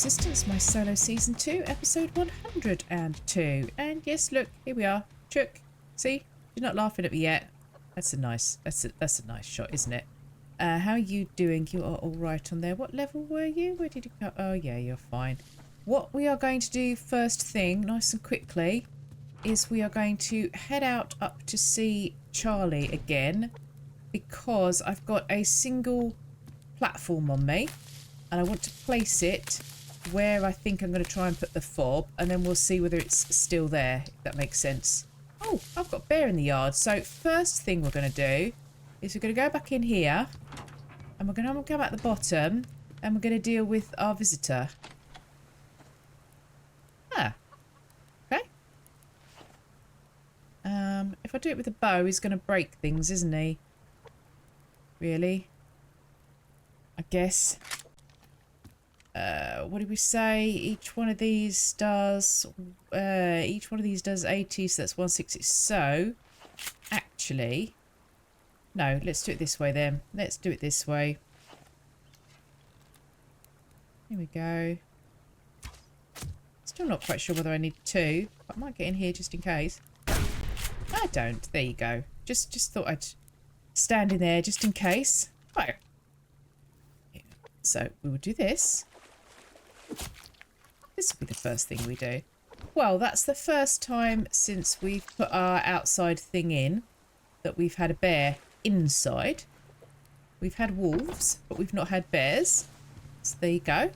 Subsistence, my solo season 2, episode 102. And yes, look, here we are. Chook. See? You're not laughing at me yet. That's a nice shot, isn't it? How are you doing? You are all right on there. What level were you? Where did you go? Oh yeah, you're fine. What we are going to do first thing, nice and quickly, is we are going to head out up to see Charlie again, because I've got a single platform on me and I want to place it where I think I'm going to try and put the fob, and then we'll see whether it's still there, if that makes sense. Oh, I've got a bear in the yard. So first thing we're going to do is we're going to go back in here and we're going to come at the bottom and we're going to deal with our visitor. Ah, okay. If I do it with a bow, he's going to break things, isn't he? Really? I guess. What did we say? Each one of these does 80, so that's 160. So, actually, no, let's do it this way then. Let's do it this way. Here we go. Still not quite sure whether I need two, but I might get in here just in case. I don't. There you go. Just thought I'd stand in there just in case. Right. So we will do this. This will be the first thing we do. Well, that's the first time since we've put our outside thing in that we've had a bear inside. We've had wolves, but we've not had bears. So there you go.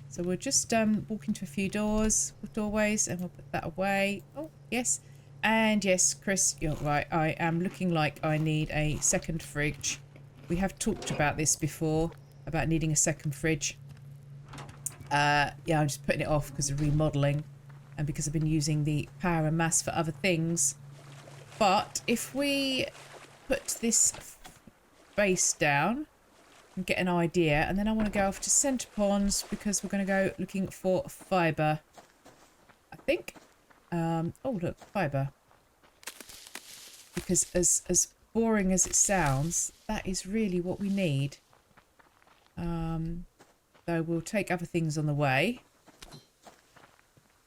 So we'll just walk into a few doorways, and we'll put that away. Oh, yes. And yes, Chris, you're right. I am looking like I need a second fridge. We have talked about this before, about needing a second fridge. Yeah, I'm just putting it off because of remodelling and because I've been using the power and mass for other things. But if we put this base down and get an idea, and then I want to go off to centre ponds because we're going to go looking for fibre, I think. Oh, look, fibre. Because as boring as it sounds, that is really what we need. So we'll take other things on the way.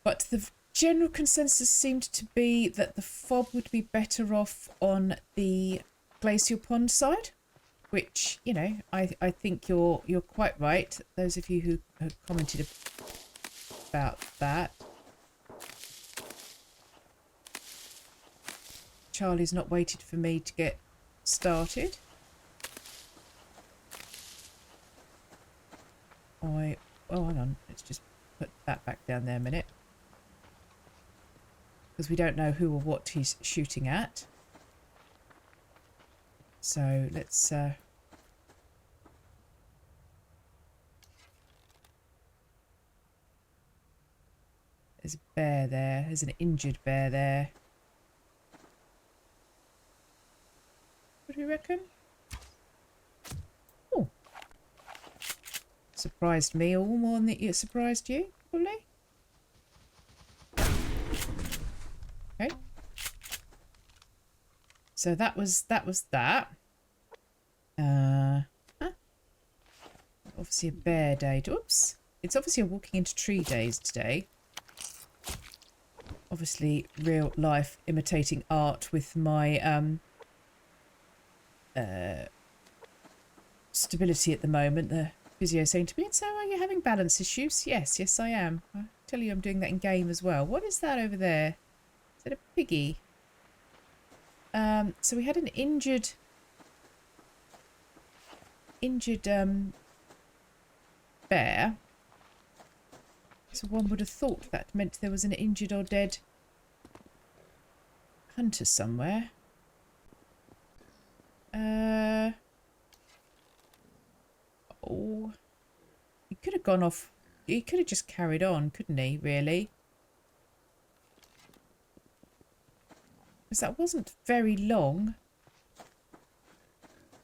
But the general consensus seemed to be that the fob would be better off on the glacial pond side, which, you know, I think you're quite right. Those of you who have commented about that. Charlie's not waited for me to get started. Oh, hang on. Let's just put that back down there a minute. Because we don't know who or what he's shooting at. So let's... There's a bear there. There's an injured bear there. What do we reckon? Oh. Surprised me all more than it surprised you, probably. Okay. So that was that. Obviously a bear day. Oops. It's obviously a walking into tree days today. Obviously real life imitating art with my stability at the moment. The physio saying to me, "So are you having balance issues?" Yes I am. I tell you, I'm doing that in game as well. What is that over there? Is that a piggy? So we had an injured bear. So one would have thought that meant there was an injured or dead hunter somewhere. Oh, he could have gone off. He could have just carried on, couldn't he, really? Because that wasn't very long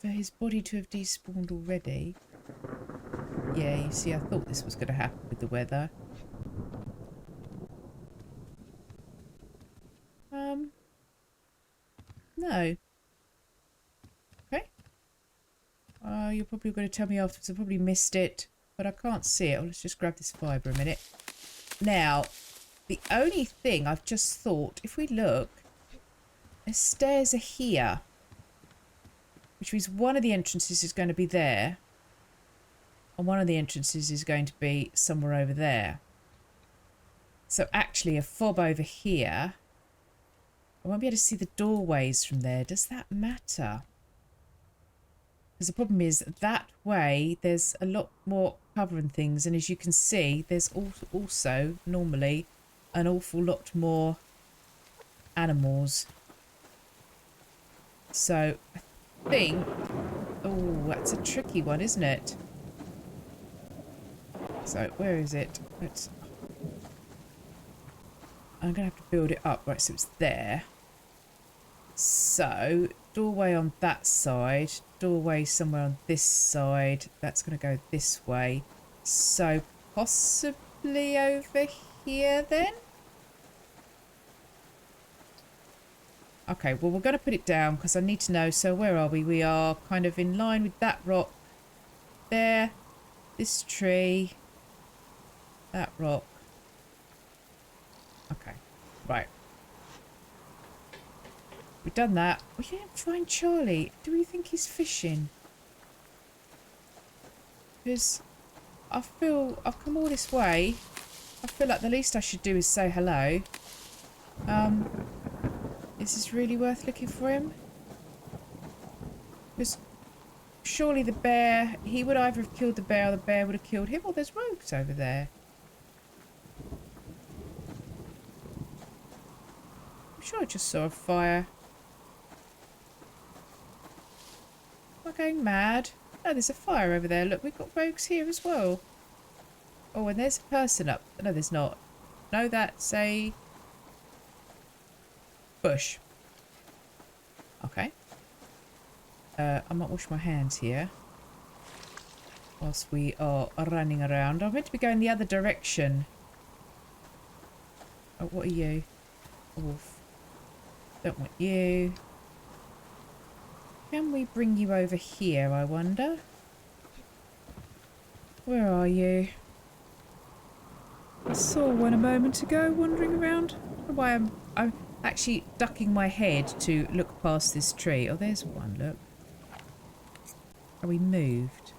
for his body to have despawned already. Yeah, you see, I thought this was going to happen with the weather. No. Okay. You're probably going to tell me afterwards. I probably missed it. but I can't see it. Let's just grab this fibre a minute. Now, the only thing I've just thought, if we look, the stairs are here, which means one of the entrances is going to be there, and one of the entrances is going to be somewhere over there. So actually a fob over here. I won't be able to see the doorways from there. Does that matter? Because the problem is that way there's a lot more cover and things, and as you can see there's also normally an awful lot more animals. So I think, oh, that's a tricky one, isn't it? So where is it? I'm gonna have to build it up. Right, so it's there. So doorway on that side, doorway somewhere on this side. That's gonna go this way. So possibly over here then. Okay, well, we're going to put it down because I need to know. So where are we? We are kind of in line with that rock there, this tree, that rock. Okay, right. We've done that. We didn't find Charlie. Do we think he's fishing? Because I feel I've come all this way. I feel like the least I should do is say hello. Is this really worth looking for him? Because surely the bear, he would either have killed the bear or the bear would have killed him. Or there's rogues over there. I'm sure I just saw a fire. Am I going mad? No, there's a fire over there. Look, we've got rogues here as well. Oh, and there's a person up. No, there's not. No, that's a bush. Okay. I might wash my hands here whilst we are running around. I'm meant to be going the other direction. Oh, what are you? A wolf. Don't want you. Can we bring you over here, I wonder? Where are you? I saw one a moment ago wandering around. I don't know why I'm actually ducking my head to look past this tree. Oh, there's one, look. Are we moved?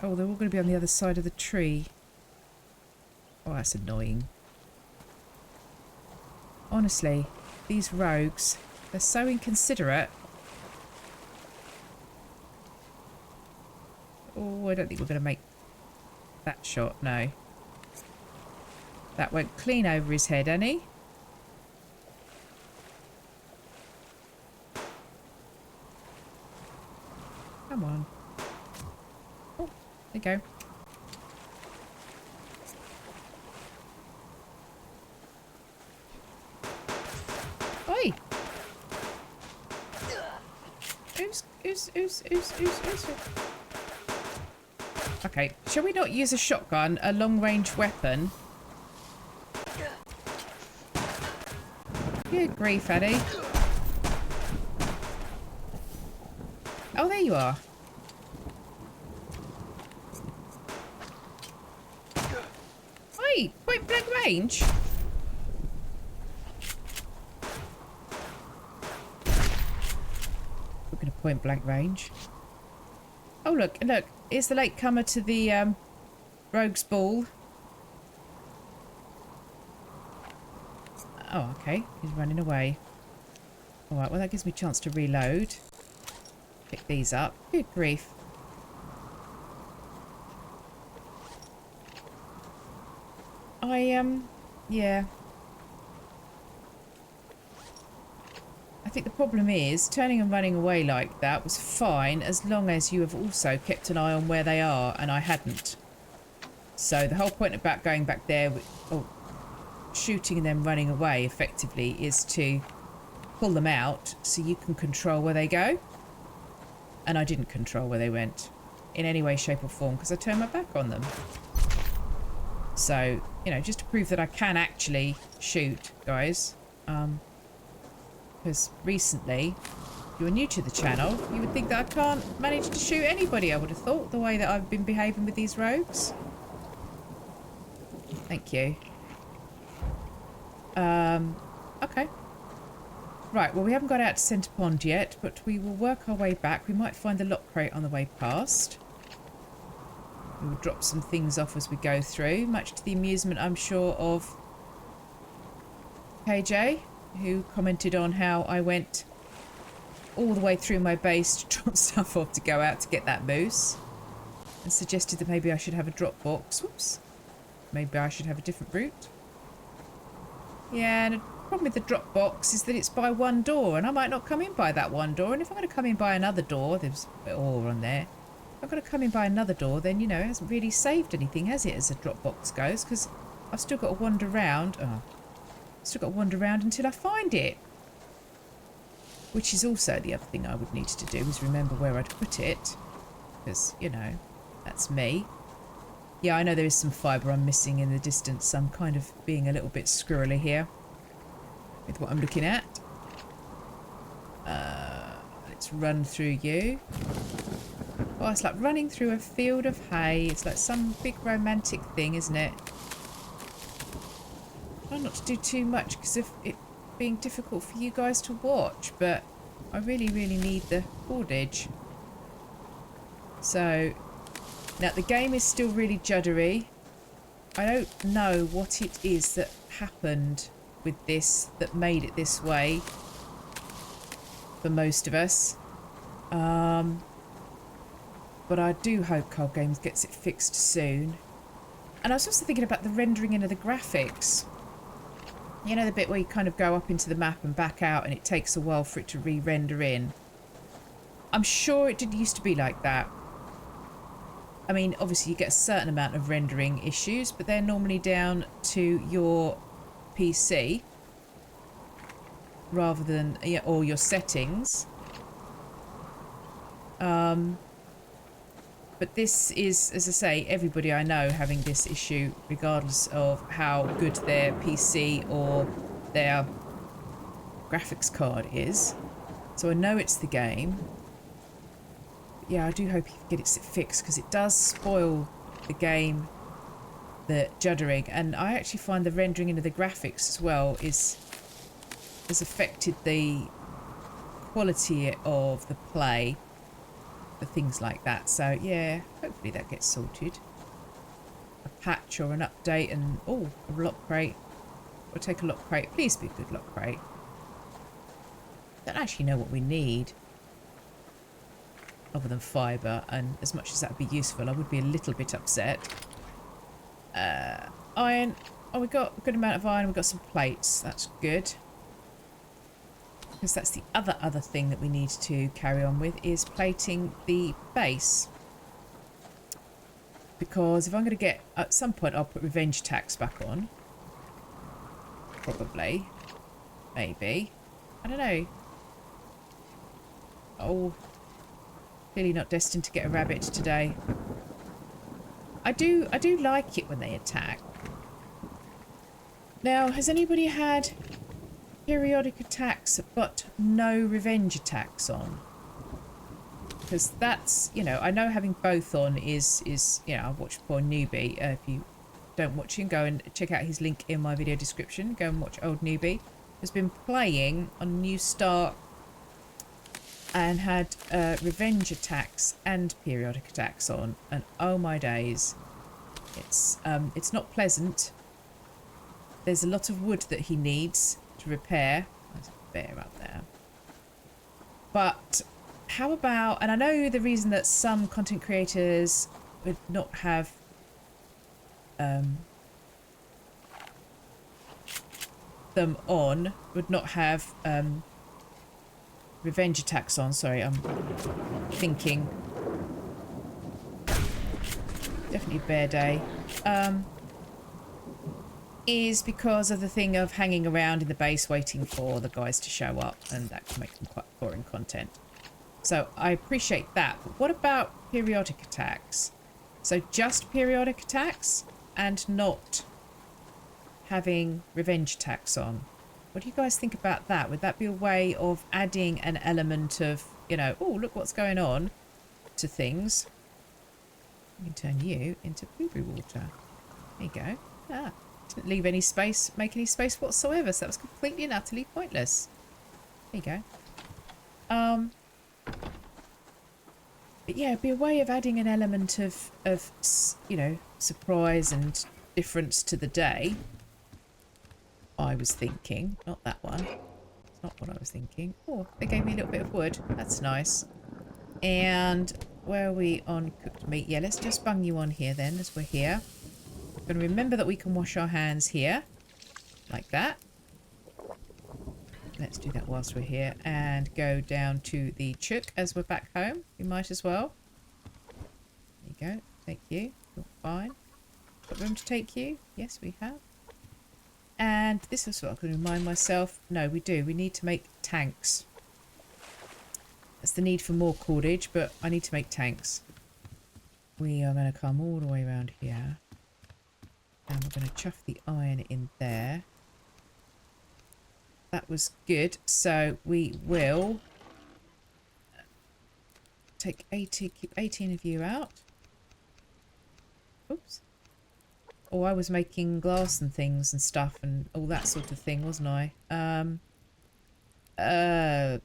Oh, they're all going to be on the other side of the tree. Oh, that's annoying. Honestly, these rogues, they're so inconsiderate. Oh, I don't think we're going to make that shot, no. That went clean over his head, Annie. Come on. Oh, there you go. Oi! Ooze. Okay, shall we not use a shotgun, a long-range weapon? Good grief, Eddie. Oh, there you are. Oi, point blank range. We're going to point blank range. Oh, look, here's the latecomer to the rogue's ball. Oh, okay. He's running away. Alright, well, that gives me a chance to reload. Pick these up. Good grief. Yeah. I think the problem is, turning and running away like that was fine as long as you have also kept an eye on where they are, and I hadn't. So the whole point about going back there, shooting and then running away effectively, is to pull them out so you can control where they go. And I didn't control where they went in any way, shape or form because I turned my back on them. So, you know, just to prove that I can actually shoot, guys. Because recently If you're new to the channel, you would think that I can't manage to shoot anybody, I would have thought, the way that I've been behaving with these rogues. Thank you. Okay. Right, well, we haven't got out to Centre Pond yet, but we will work our way back. We might find the lock crate on the way past. We will drop some things off as we go through, much to the amusement, I'm sure, of KJ, who commented on how I went all the way through my base to drop stuff off to go out to get that moose, and suggested that maybe I should have a drop box. Whoops. Maybe I should have a different route. Yeah, and the problem with the drop box is that it's by one door, and I might not come in by that one door, and if I'm going to come in by another door, there's a bit of ore on there. If I'm going to come in by another door, then, you know, it hasn't really saved anything, has it, as a drop box goes, because I've still got to wander around. Oh, still got to wander around until I find it. Which is also the other thing I would need to do, is remember where I'd put it, because, you know, that's me. Yeah, I know there is some fibre I'm missing in the distance. I'm kind of being a little bit squirrely here with what I'm looking at. Let's run through you. Oh, it's like running through a field of hay. It's like some big romantic thing, isn't it? Try not to do too much because of it being difficult for you guys to watch, but I really, really need the footage. So... now, the game is still really juddery. I don't know what it is that happened with this that made it this way for most of us. But I do hope Cold Games gets it fixed soon. And I was also thinking about the rendering into the graphics. You know, the bit where you kind of go up into the map and back out and it takes a while for it to re-render in. I'm sure it didn't used to be like that. I mean, obviously you get a certain amount of rendering issues, but they're normally down to your PC rather than, yeah, or your settings. But this is, as I say, everybody I know having this issue, regardless of how good their PC or their graphics card is. So I know it's the game. Yeah, I do hope you can get it fixed because it does spoil the game, the juddering, and I actually find the rendering into the graphics as well has affected the quality of the play for things like that. So yeah, hopefully that gets sorted. A patch or an update, and oh, a lock crate. We'll take a lock crate. Please be a good lock crate. Don't actually know what we need. Other than fibre, and as much as that would be useful, I would be a little bit upset. Iron. Oh, we got a good amount of iron. We've got some plates. That's good. Because that's the other thing that we need to carry on with, is plating the base. Because if I'm going to get... at some point, I'll put revenge tax back on. Probably. Maybe. I don't know. Oh... clearly not destined to get a rabbit today. I do like it when they attack. Now, has anybody had periodic attacks but no revenge attacks on? Because that's, you know, I know having both on is you know, I've watched poor newbie. If you don't watch him, go and check out his link in my video description. Go and watch OldNewbie. Has been playing on a new start and had revenge attacks and periodic attacks on, and oh my days, it's not pleasant. There's a lot of wood that he needs to repair. There's a bear up there. But how about, and I know the reason that some content creators would not have them on, would not have revenge attacks on. Sorry, I'm thinking. Definitely bear day. Is because of the thing of hanging around in the base waiting for the guys to show up, and that can make them quite boring content. So I appreciate that. But what about periodic attacks? So just periodic attacks and not having revenge attacks on. What do you guys think about that? Would that be a way of adding an element of, you know, oh, look what's going on to things? We can turn you into blueberry water. There you go. Ah, didn't leave any space, make any space whatsoever, so that was completely and utterly pointless. There you go. But yeah, it'd be a way of adding an element of you know, surprise and difference to the day. I was thinking, not that one. It's not what I was thinking. Oh, they gave me a little bit of wood. That's nice. And where are we on cooked meat? Yeah, let's just bung you on here then as we're here. We're going to remember that we can wash our hands here. Like that. Let's do that whilst we're here. And go down to the chook as we're back home. We might as well. There you go. Take you. You're fine. Got room to take you? Yes, we have. And this is what I'm going to remind myself. No, we do. We need to make tanks. That's the need for more cordage, but I need to make tanks. We are going to come all the way around here. And we're going to chuff the iron in there. That was good. So we will take 80, keep 18 of you out. Oops. Oh, I was making glass and things and stuff and all that sort of thing, wasn't I? But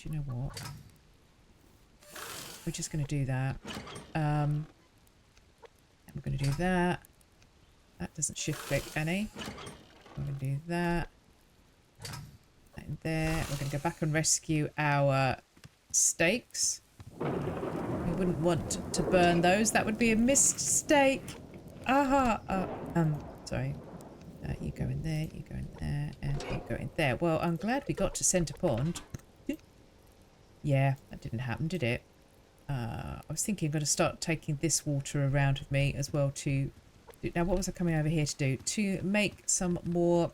you know what? We're just going to do that. And we're going to do that. That doesn't shift click any. We're going to do that. That in there. We're going to go back and rescue our steaks. We wouldn't want to burn those. That would be a mistake. Aha. Sorry. You go in there, you go in there, and you go in there. Well, I'm glad we got to Centre Pond. Yeah, that didn't happen, did it? I was thinking I'm going to start taking this water around with me as well to... Now, what was I coming over here to do? To make some more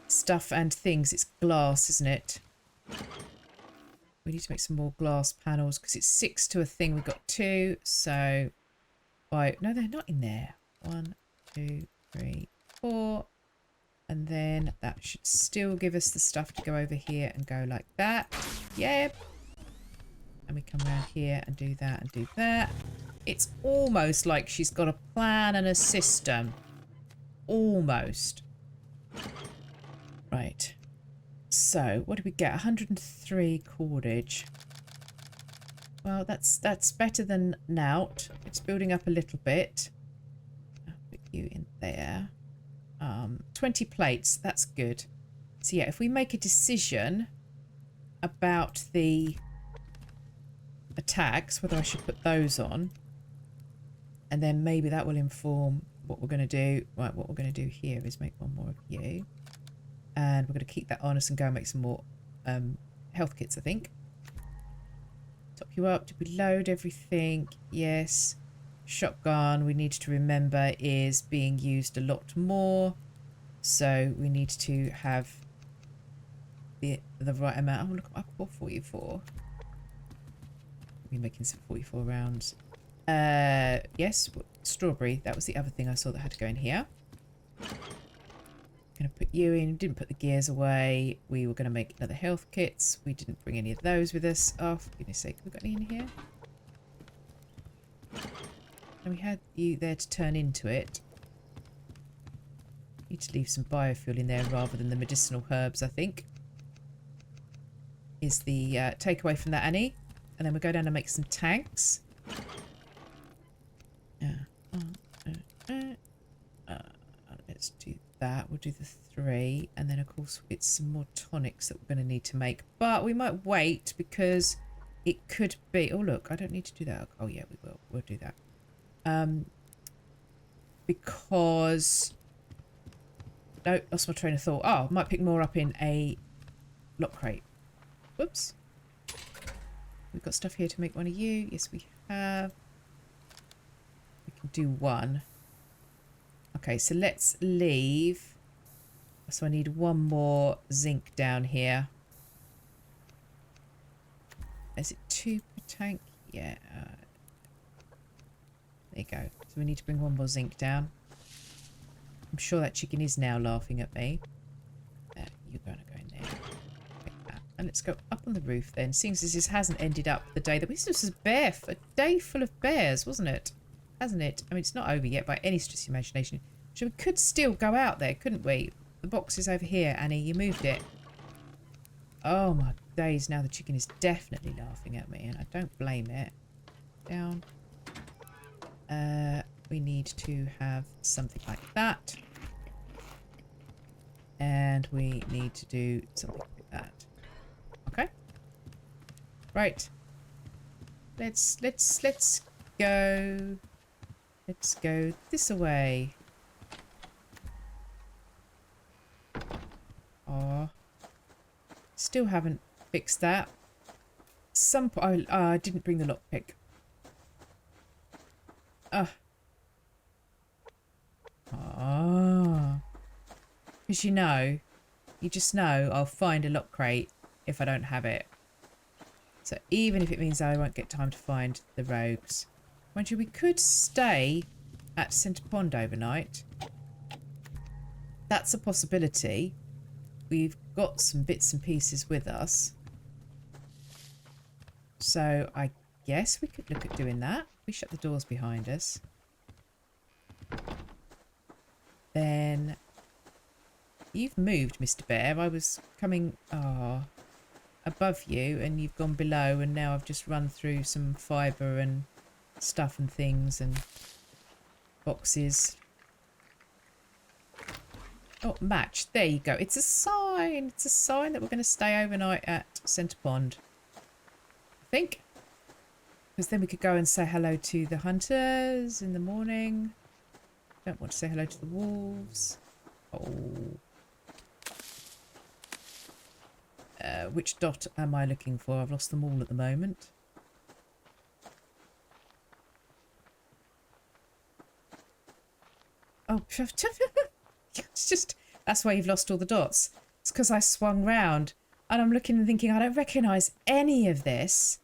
stuff and things. It's glass, isn't it? We need to make some more glass panels because it's 6 to a thing. We've got 2, so... No, they're not in there. 1, 2, 3, 4. And then that should still give us the stuff to go over here and go like that. Yep. And we come around here and do that and do that. It's almost like she's got a plan and a system. Almost. Right. So, what do we get? 103 cordage. Well, that's better than Knout. It's building up a little bit. I'll put you in there. 20 plates. That's good. So, yeah, if we make a decision about the attacks, whether I should put those on, and then maybe that will inform what we're going to do. Right, what we're going to do here is make one more of you. And we're going to keep that on us and go and make some more health kits, I think. Top you up. Did we load everything? Yes. Shotgun, we need to remember, is being used a lot more. So we need to have the right amount. Oh, look, I've got 44. We're making some 44 rounds. Yes, strawberry. That was the other thing I saw that had to go in here. Going to put you in. Didn't put the gears away. We were going to make another health kits. We didn't bring any of those with us. Oh, for goodness sake. Have we got any in here? And we had you there to turn into it. Need to leave some biofuel in there rather than the medicinal herbs, I think. Is the takeaway from that, Annie. And then we'll go down and make some tanks. Let's do that. We'll do the 3. And then, of course, it's some more tonics that we're going to need to make. But we might wait because it could be... Oh, look, I don't need to do that. Oh, yeah, we will. We'll do that. Because... No, lost my train of thought. Oh, might pick more up in a lock crate. Whoops. We've got stuff here to make one of you. Yes, we have. We can do 1. Okay, so let's leave. So I need 1 more zinc down here. Is it 2 per tank? Yeah. There you go. So we need to bring 1 more zinc down. I'm sure that chicken is now laughing at me. You're going to go in there. Take that. And let's go up on the roof then. Seeing as this hasn't ended up the day that this was a day full of bears, wasn't it? Hasn't it? I mean, it's not over yet by any stretch of imagination. So we could still go out there, couldn't we? The box is over here, Annie. You moved it. Oh my days, now the chicken is definitely laughing at me, and I don't blame it. Down. We need to have something like that. And we need to do something like that. Okay. Right. Let's go. Let's go this way. Oh. Still haven't fixed that. I didn't bring the lockpick. Oh. Because you just know I'll find a lock crate if I don't have it. So even if it means I won't get time to find the rogues. Mind you, we could stay at Centre Pond overnight. That's a possibility. We've got some bits and pieces with us. So I guess we could look at doing that. We shut the doors behind us. Then you've moved, Mr. Bear. I was coming above you and you've gone below, and now I've just run through some fibre and stuff and things and boxes. Oh, match. There you go. It's a sign. It's a sign that we're going to stay overnight at Centre Pond. I think. Because then we could go and say hello to the hunters in the morning. Don't want to say hello to the wolves. Oh. Which dot am I looking for? I've lost them all at the moment. Oh, it's just, that's why you've lost all the dots. It's because I swung round and I'm looking and thinking, I don't recognise any of this.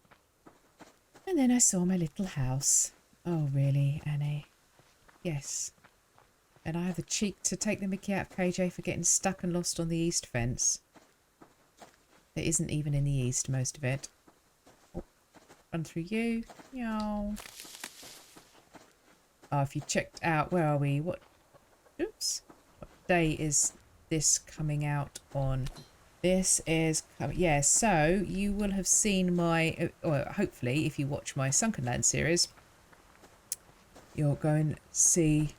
And then I saw my little house. Oh, really, Annie? Yes. And I have the cheek to take the mickey out of KJ for getting stuck and lost on the east fence. There isn't even in the east, most of it. Oh, run through you. Meow. Oh, if you checked out, where are we? What? Oops. What day is this coming out on? This is, yeah, so you will have seen my, or hopefully if you watch my Sunken Land series, you're going to see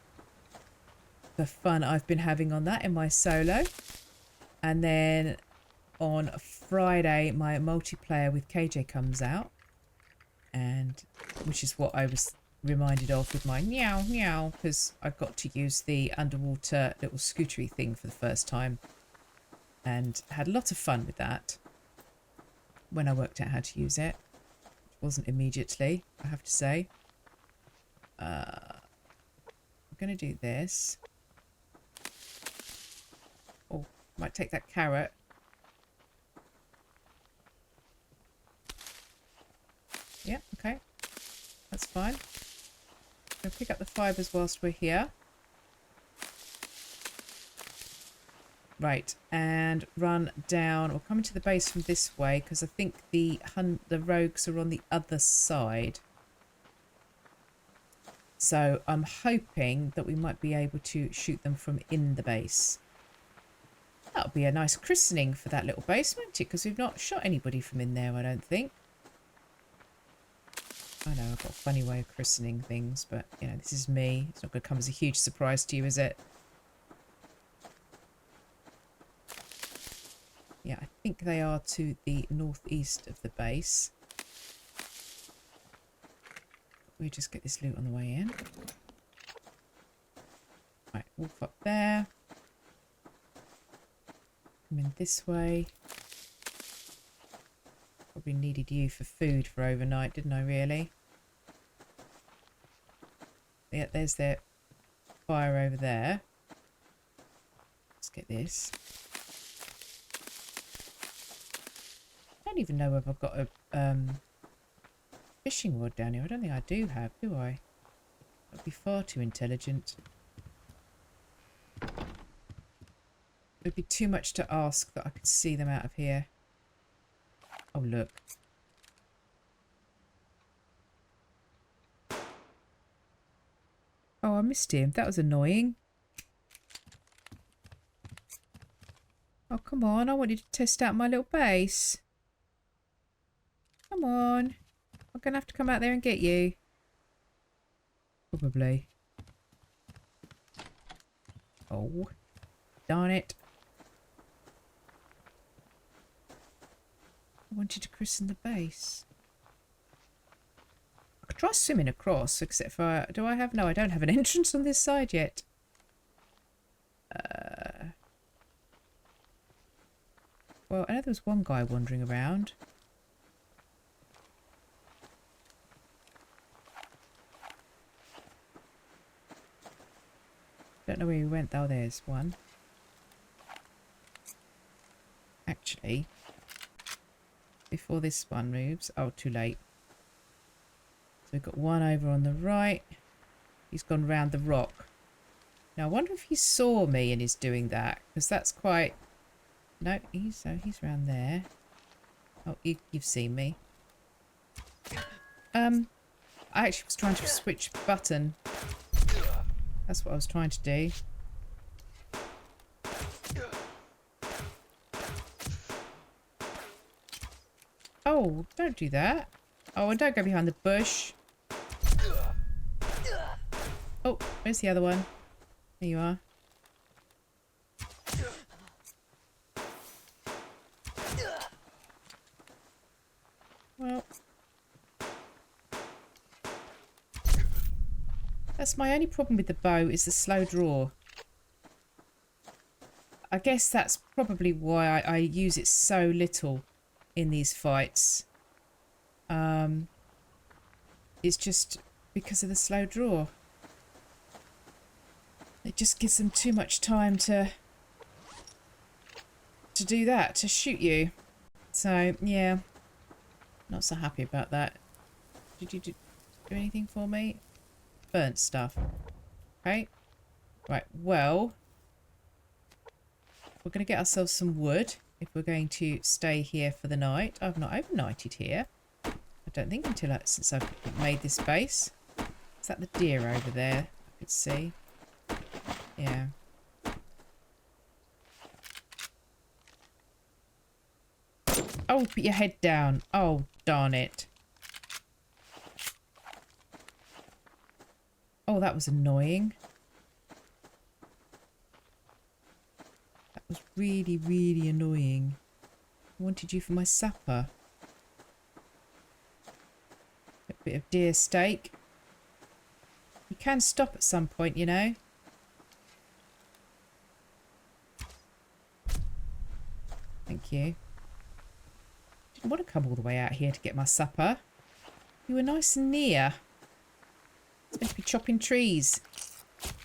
the fun I've been having on that in my solo. And then on Friday, my multiplayer with KJ comes out, and which is what I was reminded of with my meow meow, because I got to use the underwater little scootery thing for the first time. And had a lot of fun with that when I worked out how to use it. It wasn't immediately, I have to say. I'm going to do this. Oh, might take that carrot. Yeah, okay. That's fine. I'll pick up the fibres whilst we're here. Right, and run down, or come into the base from this way, because I think the rogues are on the other side. So I'm hoping that we might be able to shoot them from in the base. That'll be a nice christening for that little base, won't it? Because we've not shot anybody from in there, I don't think. I know, I've got a funny way of christening things, but, you know, this is me. It's not going to come as a huge surprise to you, is it? Yeah, I think they are to the northeast of the base. We'll just get this loot on the way in. Right, wolf up there. Come in this way. Probably needed you for food for overnight, didn't I, really? Yeah, there's their fire over there. Let's get this. I don't even know if I've got a fishing rod down here. I don't think I do have, do I? That'd be far too intelligent. It'd be too much to ask that I could see them out of here. Oh, look. Oh, I missed him. That was annoying. Oh, come on. I wanted to test out my little base. Come on. I'm going to have to come out there and get you. Probably. Oh. Darn it. I wanted to christen the base. I could try swimming across, except for... Do I have... No, I don't have an entrance on this side yet. Well, I know there was one guy wandering around. Don't know where he went, though. There's one. Actually, before this one moves... Oh, too late. So we've got one over on the right. He's gone round the rock. Now, I wonder if he saw me and is doing that. Because that's quite... No, he's round there. Oh, you've seen me. I actually was trying to switch button. That's what I was trying to do. Oh, don't do that. Oh, and don't go behind the bush. Oh, where's the other one? There you are. Well, that's my only problem with the bow, is the slow draw. I guess that's probably why I use it so little in these fights. It's just because of the slow draw. It just gives them too much time to do that, to shoot you. So, yeah. Not so happy about that. Did you do anything for me? Burnt stuff. Okay. Right, well. We're going to get ourselves some wood if we're going to stay here for the night. I've not overnighted here. I don't think since I've made this base. Is that the deer over there? I could see. Yeah. Oh, put your head down. Oh, darn it. Oh, that was annoying. That was really, really annoying. I wanted you for my supper. A bit of deer steak. You can stop at some point, you know. Thank you. Didn't want to come all the way out here to get my supper. You were nice and near. It's meant to be chopping trees.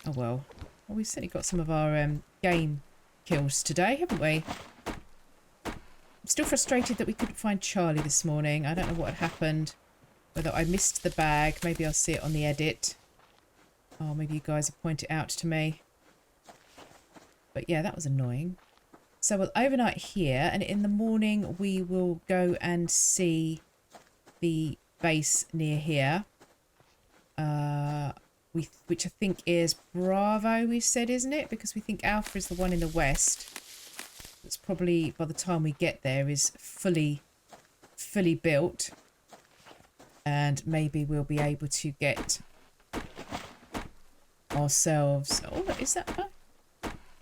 Oh well. Well, we've certainly got some of our game kills today, haven't we? I'm still frustrated that we couldn't find Charlie this morning. I don't know what had happened. Whether I missed the bag. Maybe I'll see it on the edit. Oh, maybe you guys will point it out to me. But yeah, that was annoying. So we'll overnight here, and in the morning we will go and see the base near here. Which I think is Bravo, we said, isn't it? Because we think Alpha is the one in the west. That's probably, by the time we get there, is fully built. And maybe we'll be able to get ourselves... Oh, is that a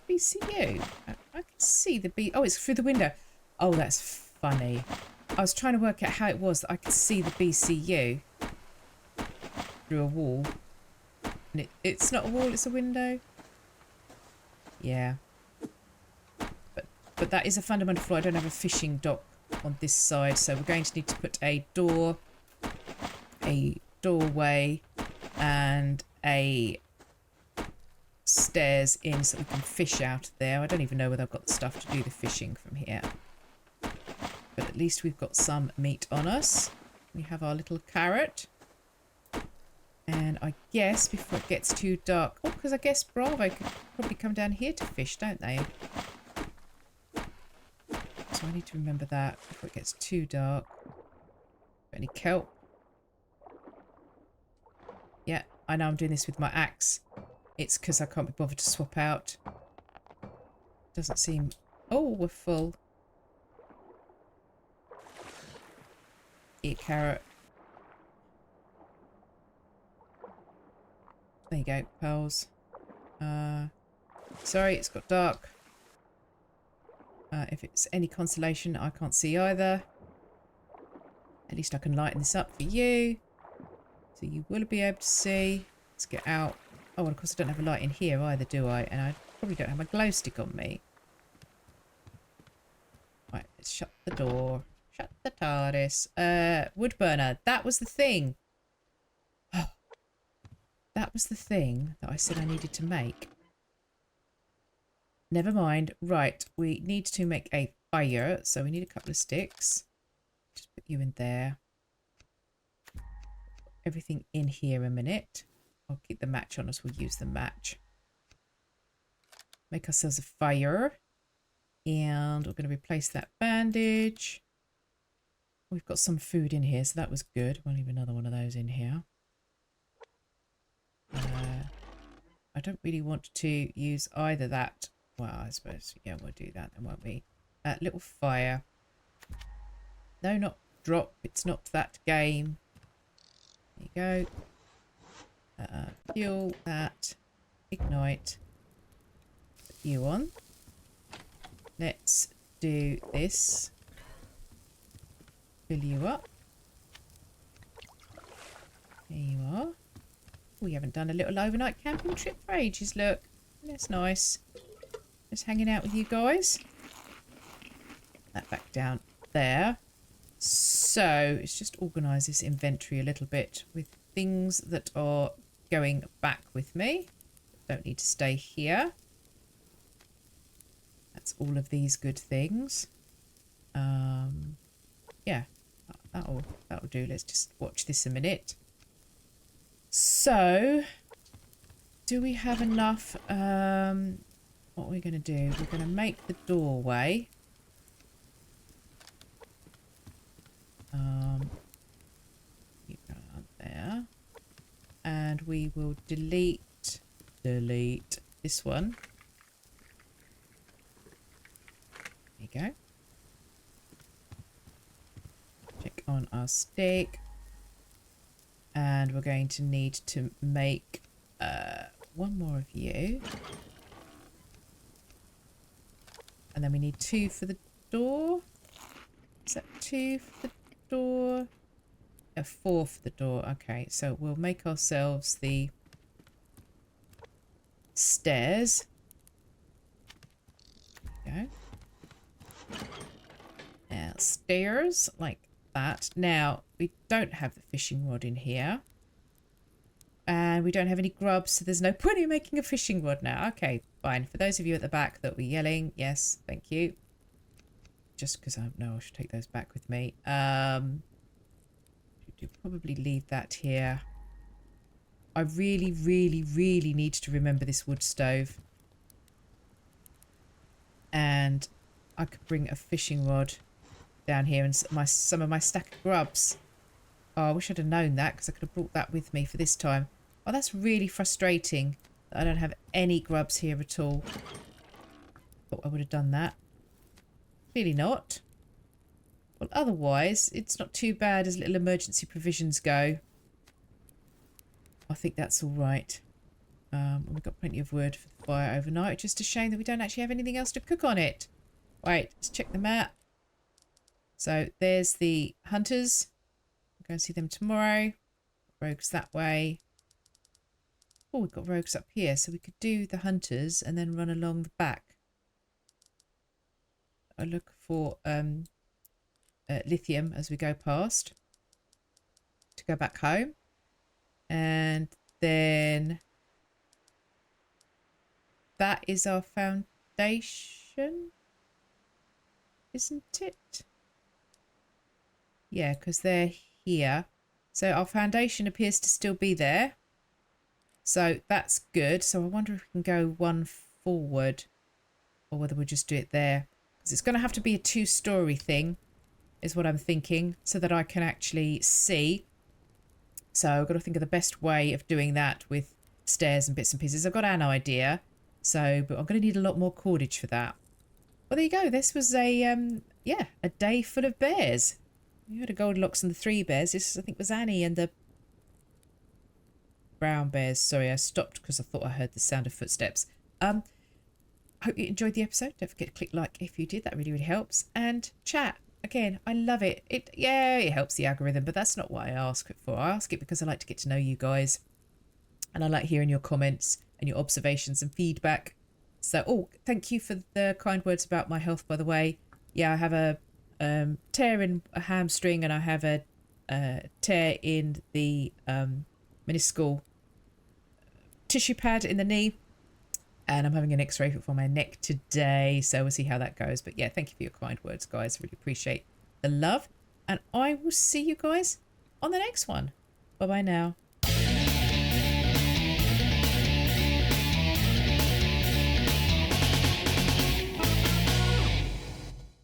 BCU? I can see the B... Oh, it's through the window. Oh, that's funny. I was trying to work out how it was that I could see the BCU through a wall. And it's not a wall, it's a window. Yeah. But that is a fundamental flaw. I don't have a fishing dock on this side, so we're going to need to put a door, a doorway, and a stairs in so we can fish out there. I don't even know whether I've got the stuff to do the fishing from here. But at least we've got some meat on us. We have our little carrot. And I guess before it gets too dark... Oh, because I guess Bravo could probably come down here to fish, don't they? So I need to remember that before it gets too dark. Got any kelp? Yeah, I know I'm doing this with my axe. It's because I can't be bothered to swap out. Doesn't seem... Oh, we're full. Eat carrot. There you go, pearls. Sorry, it's got dark. If it's any consolation, I can't see either. At least I can lighten this up for you. So you will be able to see. Let's get out. Oh, and of course I don't have a light in here either, do I? And I probably don't have my glow stick on me. Right, let's shut the door. Shut the TARDIS. Wood burner. That was the thing. Oh, that was the thing that I said I needed to make. Never mind. Right, we need to make a fire. So we need a couple of sticks. Just put you in there. Everything in here a minute. I'll keep the match on us. We'll use the match. Make ourselves a fire. And we're going to replace that bandage. We've got some food in here, so that was good. We'll leave another one of those in here. I don't really want to use either that. Well, I suppose, yeah, we'll do that then, won't we? Little fire. No, not drop. It's not that game. There you go. Fuel that. Ignite. Put you on. Let's do this. Fill you up. There you are. We haven't done a little overnight camping trip for ages, look. That's nice. Just hanging out with you guys. That back down there. So, let's just organise this inventory a little bit with things that are going back with me. Don't need to stay here. That's all of these good things. Yeah, that'll do. Let's just watch this a minute. So, do we have enough? What are we going to do? We're going to make the doorway. You go on there, and we will delete this one. There you go. Check on our stick. And we're going to need to make one more of you. And then we need 2 for the door. Is that 2 for the door? 4 for the door. Okay, so we'll make ourselves the stairs. There we go. Now, stairs like that. Now, we don't have the fishing rod in here. And we don't have any grubs, so there's no point in making a fishing rod now. Okay, fine. For those of you at the back that were yelling, yes, thank you. Just because I know I should take those back with me. Probably leave that here. I really, really, really need to remember this wood stove. And I could bring a fishing rod down here and some of my stack of grubs. Oh, I wish I'd have known that because I could have brought that with me for this time. Oh, that's really frustrating that I don't have any grubs here at all. Thought I would have done that. Clearly not. Well, otherwise, it's not too bad as little emergency provisions go. I think that's all right. We've got plenty of wood for the fire overnight. Just a shame that we don't actually have anything else to cook on it. Right, let's check the map. So there's the hunters. We'll go and see them tomorrow. Rogues that way. Oh, we've got rogues up here. So we could do the hunters and then run along the back. I look for lithium as we go past to go back home. And then that is our foundation, isn't it? Yeah, because they're here. So our foundation appears to still be there. So that's good. So I wonder if we can go one forward or whether we'll just do it there. Because 'Cause it's going to have to be a 2-story thing, is what I'm thinking, so that I can actually see. So I've got to think of the best way of doing that with stairs and bits and pieces. I've got an idea, so but I'm going to need a lot more cordage for that. Well, there you go. This was a yeah, a day full of bears. You had a Goldilocks and the Three Bears. This, I think, was Annie and the brown bears. Sorry, I stopped because I thought I heard the sound of footsteps. Hope you enjoyed the episode. Don't forget to click like if you did. That really, really helps. And chat. Again, I love it. Yeah, it helps the algorithm, but that's not what I ask it for. I ask it because I like to get to know you guys. And I like hearing your comments and your observations and feedback. So, oh, thank you for the kind words about my health, by the way. Yeah, I have a tear in a hamstring and I have a tear in the meniscal tissue pad in the knee. And I'm having an x-ray for my neck today, so we'll see how that goes. But yeah, thank you for your kind words, guys. Really appreciate the love. And I will see you guys on the next one. Bye-bye now.